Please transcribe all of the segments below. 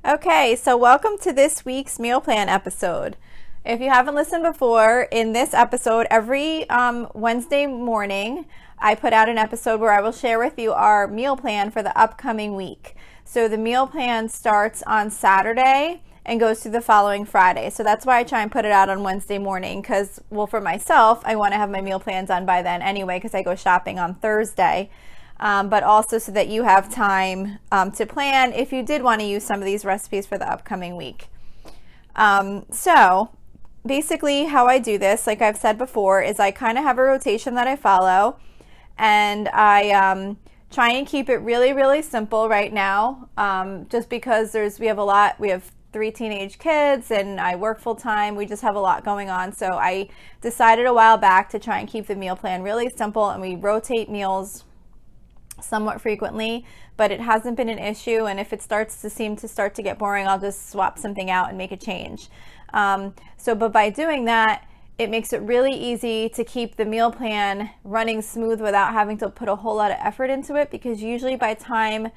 Okay, so welcome to this week's meal plan episode. If you haven't listened before, in this episode, every Wednesday morning, I put out an episode where I will share with you our meal plan for the upcoming week. So the meal plan starts on Saturday and goes through the following Friday. So that's why I try and put it out on Wednesday morning because, well, for myself, I want to have my meal plan done by then anyway because I go shopping on Thursday. But also so that you have time to plan if you did want to use some of these recipes for the upcoming week. So basically how I do this, like I've said before, is I kind of have a rotation that I follow, and I try and keep it really, really simple right now, just because we have 3 teenage kids and I work full time. We just have a lot going on. So I decided a while back to try and keep the meal plan really simple, and we rotate meals somewhat frequently, but it hasn't been an issue. And if it starts to get boring, I'll just swap something out and make a change. But by doing that, it makes it really easy to keep the meal plan running smooth without having to put a whole lot of effort into it, because usually by the time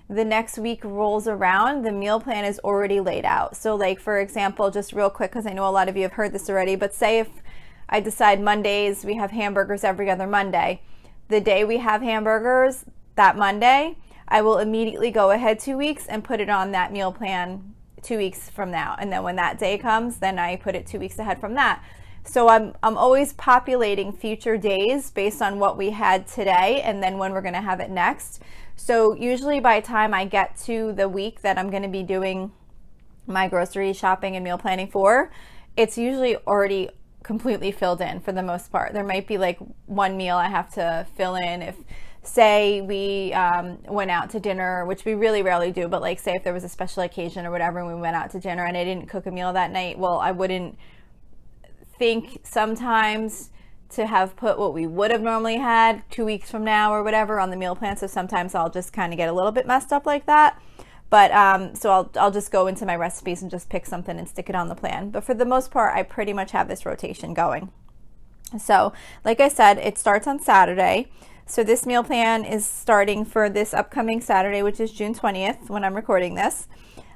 the next week rolls around, the meal plan is already laid out. So like, for example, just real quick, because I know a lot of you have heard this already, but say if I decide Mondays, we have hamburgers every other Monday. The day we have hamburgers, that Monday, I will immediately go ahead 2 weeks and put it on that meal plan 2 weeks from now. And then when that day comes, then I put it 2 weeks ahead from that. So I'm always populating future days based on what we had today and then when we're going to have it next. So usually by the time I get to the week that I'm going to be doing my grocery shopping and meal planning for, it's usually already completely filled in for the most part. There might be like one meal I have to fill in if, say, we went out to dinner, which we really rarely do, but like say if there was a special occasion or whatever and we went out to dinner and I didn't cook a meal that night, well, I wouldn't think sometimes to have put what we would have normally had 2 weeks from now or whatever on the meal plan. So sometimes I'll just kind of get a little bit messed up like that. But so I'll just go into my recipes and just pick something and stick it on the plan. But for the most part, I pretty much have this rotation going. So like I said, it starts on Saturday. So this meal plan is starting for this upcoming Saturday, which is June 20th when I'm recording this.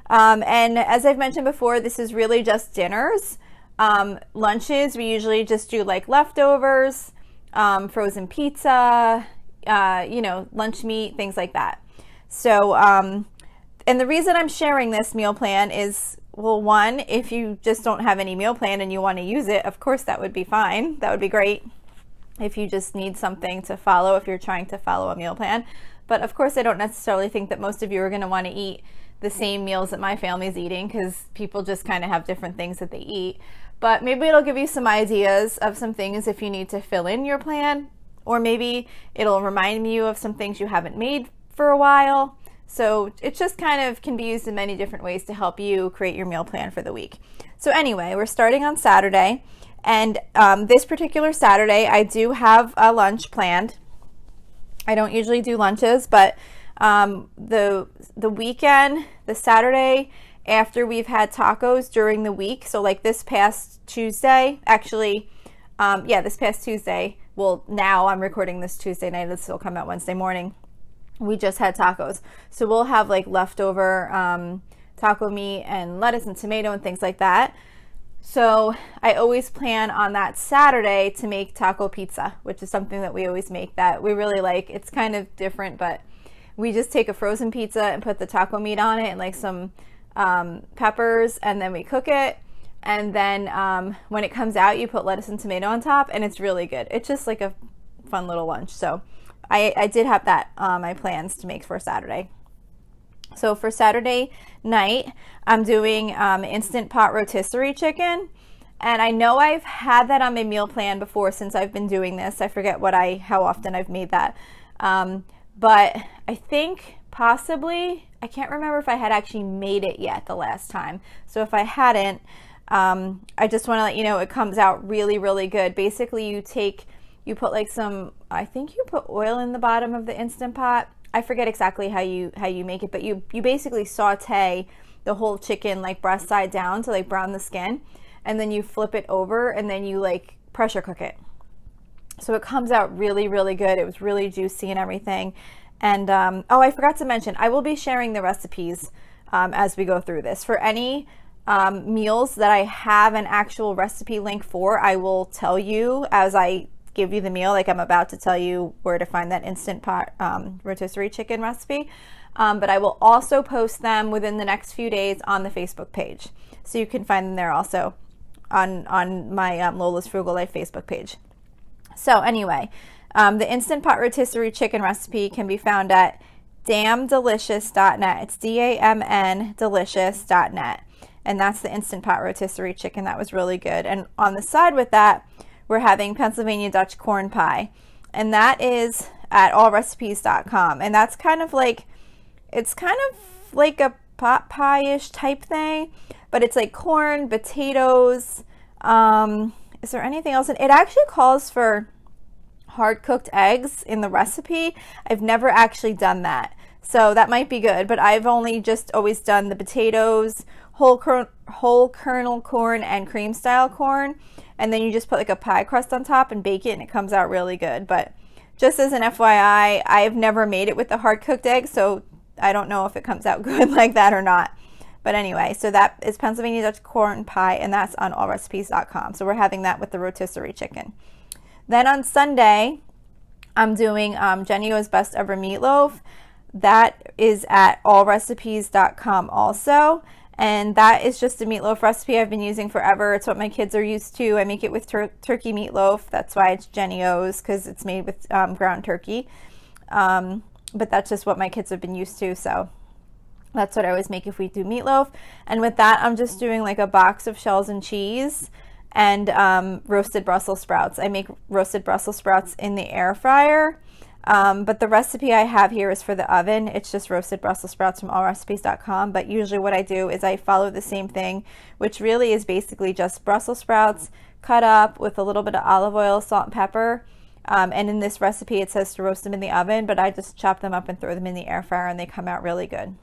And as I've mentioned before, this is really just dinners. Lunches, we usually just do like leftovers, frozen pizza, lunch meat, things like that. So, and the reason I'm sharing this meal plan is, well, one, if you just don't have any meal plan and you want to use it, of course, that would be fine. That would be great if you just need something to follow, if you're trying to follow a meal plan. But of course, I don't necessarily think that most of you are going to want to eat the same meals that my family's eating, because people just kind of have different things that they eat. But maybe it'll give you some ideas of some things if you need to fill in your plan, or maybe it'll remind you of some things you haven't made for a while. So it just kind of can be used in many different ways to help you create your meal plan for the week. So anyway, we're starting on Saturday, and this particular Saturday, I do have a lunch planned. I don't usually do lunches, but the weekend, the Saturday after we've had tacos during the week, so like this past Tuesday, this past Tuesday, well, now I'm recording this Tuesday night, this will come out Wednesday morning, we just had tacos. So we'll have like leftover taco meat and lettuce and tomato and things like that. So I always plan on that Saturday to make taco pizza, which is something that we always make that we really like. It's kind of different, but we just take a frozen pizza and put the taco meat on it and like some peppers, and then we cook it. And then when it comes out, you put lettuce and tomato on top, and it's really good. It's just like a fun little lunch. So I did have that on my plans to make for Saturday. So for Saturday night, I'm doing Instant Pot rotisserie chicken. And I know I've had that on my meal plan before since I've been doing this. I forget how often I've made that. But I think possibly, I can't remember if I had actually made it yet the last time. So if I hadn't, I just want to let you know it comes out really, really good. Basically, you put like I think you put oil in the bottom of the Instant Pot. I forget exactly how you make it, but you basically saute the whole chicken like breast side down to like brown the skin, and then you flip it over and then you like pressure cook it. So it comes out really, really good. It was really juicy and everything. And I forgot to mention, I will be sharing the recipes as we go through this. For any meals that I have an actual recipe link for, I will tell you as I give you the meal, like I'm about to tell you where to find that Instant Pot rotisserie chicken recipe. But I will also post them within the next few days on the Facebook page. So you can find them there also on my Lola's Frugal Life Facebook page. So anyway, the Instant Pot rotisserie chicken recipe can be found at damndelicious.net. It's DAMN delicious.net. And that's the Instant Pot rotisserie chicken. That was really good. And on the side with that, we're having Pennsylvania Dutch corn pie. And that is at allrecipes.com. And that's kind of like, it's kind of like a pot pie-ish type thing, but it's like corn, potatoes. Is there anything else? It actually calls for hard-cooked eggs in the recipe. I've never actually done that. So that might be good, but I've only just always done the potatoes, whole kernel corn, and cream style corn. And then you just put like a pie crust on top and bake it, and it comes out really good. But just as an FYI, I've never made it with the hard-cooked egg, so I don't know if it comes out good like that or not. But anyway, so that is Pennsylvania Dutch corn pie, and that's on allrecipes.com. So we're having that with the rotisserie chicken. Then on Sunday, I'm doing Jenny O's Best Ever Meatloaf. That is at allrecipes.com also. And that is just a meatloaf recipe I've been using forever. It's what my kids are used to. I make it with turkey meatloaf. That's why it's Jenny O's, because it's made with ground turkey. But that's just what my kids have been used to. So that's what I always make if we do meatloaf. And with that, I'm just doing like a box of shells and cheese and roasted Brussels sprouts. I make roasted Brussels sprouts in the air fryer. But the recipe I have here is for the oven. It's just roasted Brussels sprouts from allrecipes.com. But usually what I do is I follow the same thing, which really is basically just Brussels sprouts cut up with a little bit of olive oil, salt, and pepper. And in this recipe, it says to roast them in the oven, but I just chop them up and throw them in the air fryer, and they come out really good.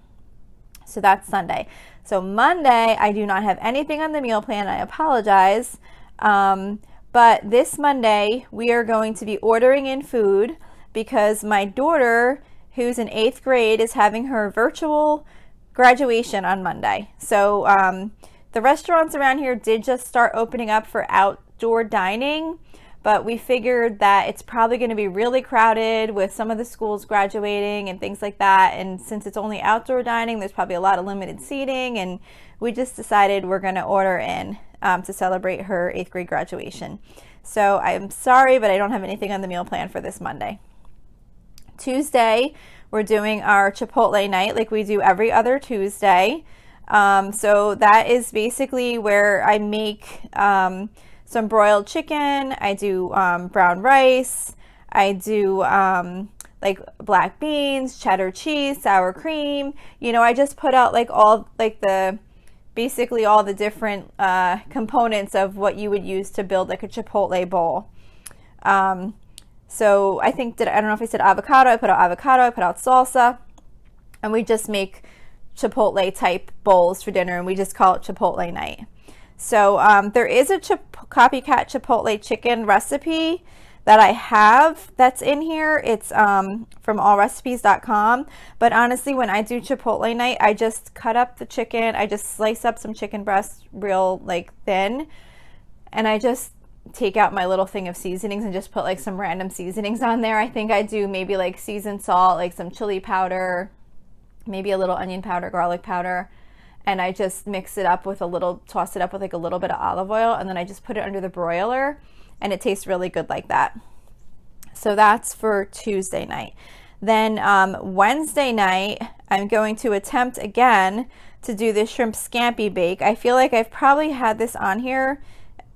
So that's Sunday. So Monday, I do not have anything on the meal plan. I apologize. But this Monday, we are going to be ordering in food because my daughter, who's in 8th grade, is having her virtual graduation on Monday. So the restaurants around here did just start opening up for outdoor dining, but we figured that it's probably going to be really crowded with some of the schools graduating and things like that. And since it's only outdoor dining, there's probably a lot of limited seating, and we just decided we're going to order in to celebrate her 8th grade graduation. So I'm sorry, but I don't have anything on the meal plan for this Monday. Tuesday, we're doing our Chipotle night like we do every other Tuesday. So that is basically where I make some broiled chicken. I do brown rice. I do like black beans, cheddar cheese, sour cream. You know, I just put out like all like basically all the different components of what you would use to build like a Chipotle bowl. So I think, I don't know if I said avocado. I put out avocado, I put out salsa, and we just make Chipotle type bowls for dinner, and we just call it Chipotle night. So there is a copycat Chipotle chicken recipe that I have that's in here. It's from allrecipes.com. But honestly, when I do Chipotle night, I just cut up the chicken. I just slice up some chicken breast real like thin, and I just take out my little thing of seasonings and just put like some random seasonings on there. I think I do maybe like seasoned salt, like some chili powder, maybe a little onion powder, garlic powder, and I just mix it up with toss it up with like a little bit of olive oil, and then I just put it under the broiler, and it tastes really good like that. So that's for Tuesday night. Then Wednesday night, I'm going to attempt again to do the shrimp scampi bake. I feel like I've probably had this on here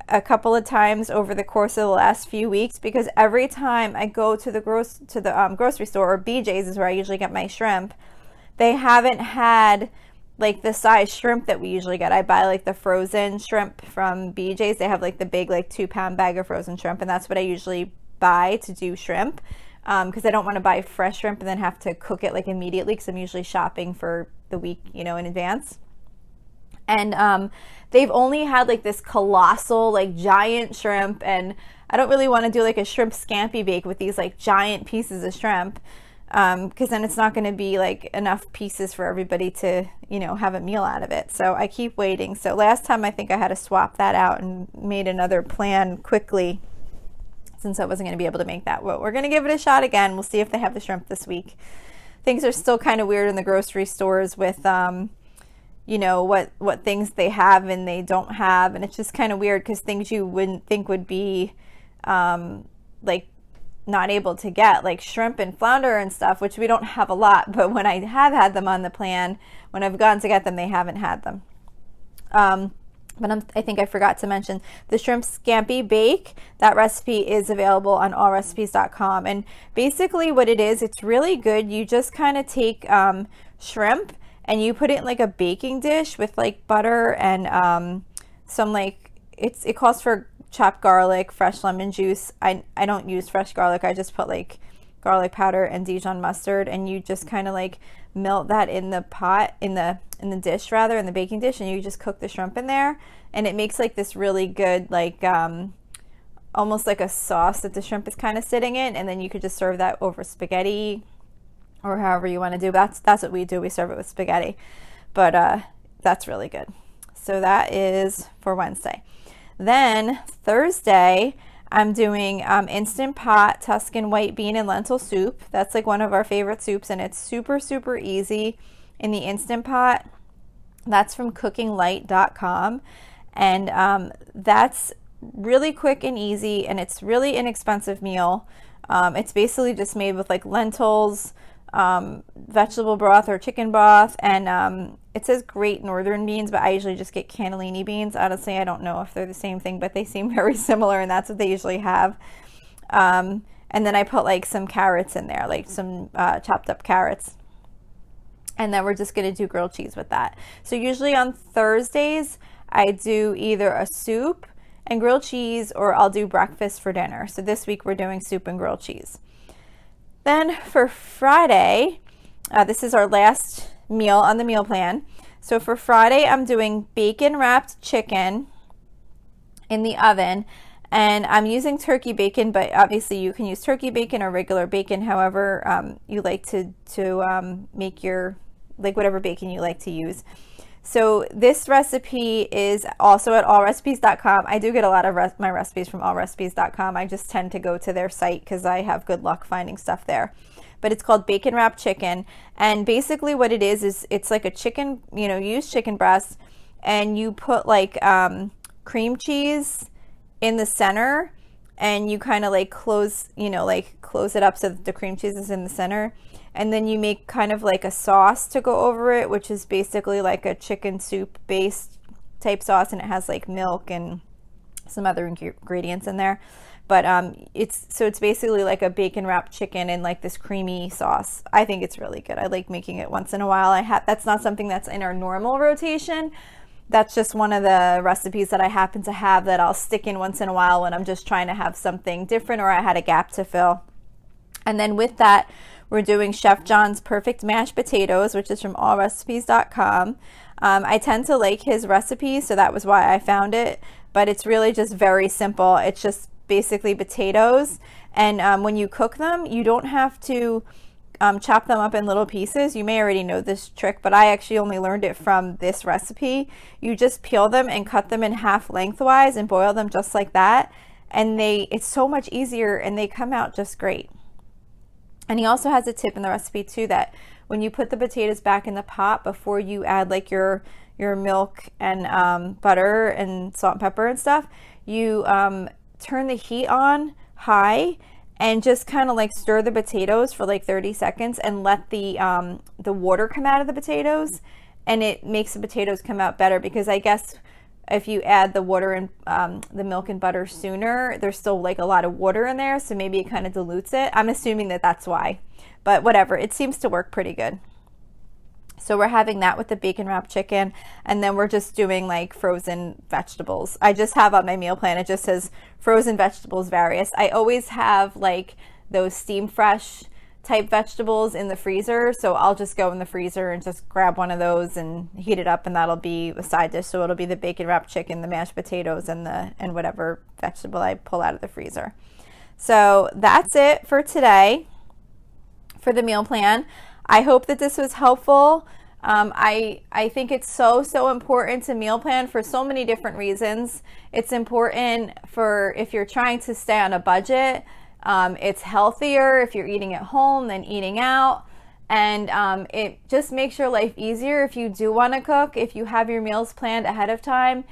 a couple of times over the course of the last few weeks, because every time I go to the grocery store, or BJ's is where I usually get my shrimp, they haven't had like the size shrimp that we usually get. I buy like the frozen shrimp from BJ's. They have like the big like 2-pound bag of frozen shrimp, and that's what I usually buy to do shrimp, because I don't want to buy fresh shrimp and then have to cook it like immediately, because I'm usually shopping for the week, you know, in advance. And they've only had like this colossal like giant shrimp, and I don't really want to do like a shrimp scampi bake with these like giant pieces of shrimp. because then it's not going to be like enough pieces for everybody to, have a meal out of it. So I keep waiting. So last time I think I had to swap that out and made another plan quickly since I wasn't going to be able to make that. Well, we're going to give it a shot again. We'll see if they have the shrimp this week. Things are still kind of weird in the grocery stores with, what things they have and they don't have. And it's just kind of weird because things you wouldn't think would be like not able to get, like shrimp and flounder and stuff, which we don't have a lot, but when I have had them on the plan, when I've gone to get them, they haven't had them. But I think I forgot to mention the shrimp scampi bake. That recipe is available on allrecipes.com. And basically what it is, it's really good. You just kind of take shrimp and you put it in like a baking dish with like butter and some like, it calls for chopped garlic, fresh lemon juice. I don't use fresh garlic. I just put like garlic powder and Dijon mustard, and you just kind of like melt that in the pot, in the dish rather, in the baking dish, and you just cook the shrimp in there, and it makes like this really good like almost like a sauce that the shrimp is kind of sitting in, and then you could just serve that over spaghetti or however you want to do. That's what we do. We serve it with spaghetti, but that's really good. So that is for Wednesday. Then Thursday, I'm doing Instant Pot Tuscan white bean and lentil soup. That's like one of our favorite soups, and it's super, super easy in the Instant Pot. That's from cookinglight.com, and that's really quick and easy, and it's really inexpensive meal. It's basically just made with like lentils, vegetable broth or chicken broth, and it says Great Northern beans, but I usually just get cannellini beans. Honestly, I don't know if they're the same thing, but they seem very similar, and that's what they usually have. And then I put like some carrots in there, like some chopped up carrots. And then we're just going to do grilled cheese with that. So usually on Thursdays, I do either a soup and grilled cheese, or I'll do breakfast for dinner. So this week we're doing soup and grilled cheese. Then for Friday, this is our last meal on the meal plan. So for Friday, I'm doing bacon wrapped chicken in the oven, and I'm using turkey bacon, but obviously you can use turkey bacon or regular bacon, however you like to make your, like whatever bacon you like to use. So this recipe is also at allrecipes.com. I do get a lot of my recipes from allrecipes.com. I just tend to go to their site because I have good luck finding stuff there. But it's called bacon wrapped chicken, and basically what it is it's like a chicken, used chicken breast, and you put like cream cheese in the center, and you kind of like close it up so that the cream cheese is in the center, and then you make kind of like a sauce to go over it, which is basically like a chicken soup based type sauce, and it has like milk and some other ingredients in there. But it's basically like a bacon wrapped chicken in like this creamy sauce. I think it's really good. I like making it once in a while. That's not something that's in our normal rotation. That's just one of the recipes that I happen to have that I'll stick in once in a while when I'm just trying to have something different or I had a gap to fill. And then with that, we're doing Chef John's Perfect Mashed Potatoes, which is from allrecipes.com. I tend to like his recipes, so that was why I found it. But it's really just very simple. It's just basically potatoes, and when you cook them, you don't have to chop them up in little pieces. You may already know this trick, but I actually only learned it from this recipe. You just peel them and cut them in half lengthwise and boil them just like that, and it's so much easier, and they come out just great. And he also has a tip in the recipe too, that when you put the potatoes back in the pot before you add like your milk and butter and salt and pepper and stuff, you turn the heat on high and just kind of like stir the potatoes for like 30 seconds and let the water come out of the potatoes, and it makes the potatoes come out better, because I guess if you add the water and the milk and butter sooner, there's still like a lot of water in there, so maybe it kind of dilutes it. I'm assuming that that's why, but whatever, it seems to work pretty good. So we're having that with the bacon wrapped chicken, and then we're just doing like frozen vegetables. I just have on my meal plan, it just says frozen vegetables various. I always have like those steam fresh type vegetables in the freezer, so I'll just go in the freezer and just grab one of those and heat it up, and that'll be a side dish. So it'll be the bacon wrapped chicken, the mashed potatoes, and whatever vegetable I pull out of the freezer. So that's it for today. for the meal plan. I hope that this was helpful. I think it's so important to meal plan for so many different reasons. It's important for if you're trying to stay on a budget. It's healthier if you're eating at home than eating out. And it just makes your life easier if you do want to cook. If you have your meals planned ahead of time,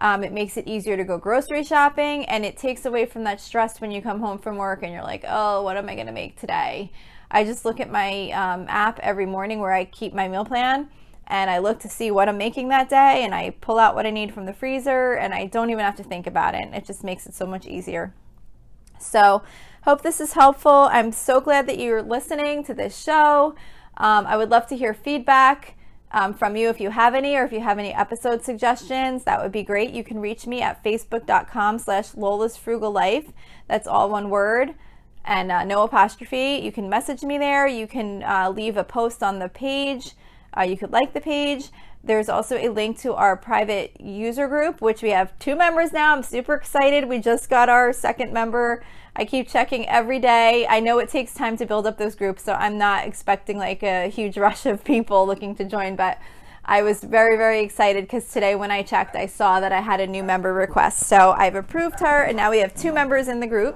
it makes it easier to go grocery shopping, and it takes away from that stress when you come home from work and you're like, oh, what am I going to make today? I just look at my app every morning where I keep my meal plan, and I look to see what I'm making that day, and I pull out what I need from the freezer, and I don't even have to think about it. It just makes it so much easier. So hope this is helpful. I'm so glad that you're listening to this show. I would love to hear feedback from you if you have any, or if you have any episode suggestions. That would be great. You can reach me at facebook.com/Lola's Frugal Life. That's all one word and no apostrophe. You can message me there. You can leave a post on the page. You could like the page. There's also a link to our private user group, which we have 2 members now. I'm super excited. We just got our 2nd member. I keep checking every day. I know it takes time to build up those groups, so I'm not expecting like a huge rush of people looking to join, but I was very excited because today when I checked, I saw that I had a new member request. So I've approved her, and now we have 2 members in the group.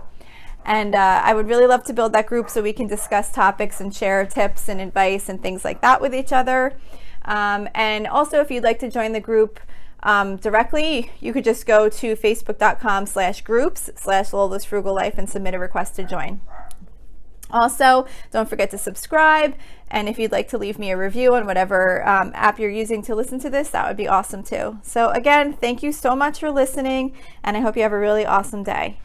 And I would really love to build that group so we can discuss topics and share tips and advice and things like that with each other. And also, if you'd like to join the group directly, you could just go to facebook.com/groups/Lola's Frugal Life and submit a request to join. Also, don't forget to subscribe. And if you'd like to leave me a review on whatever app you're using to listen to this, that would be awesome too. So again, thank you so much for listening, and I hope you have a really awesome day.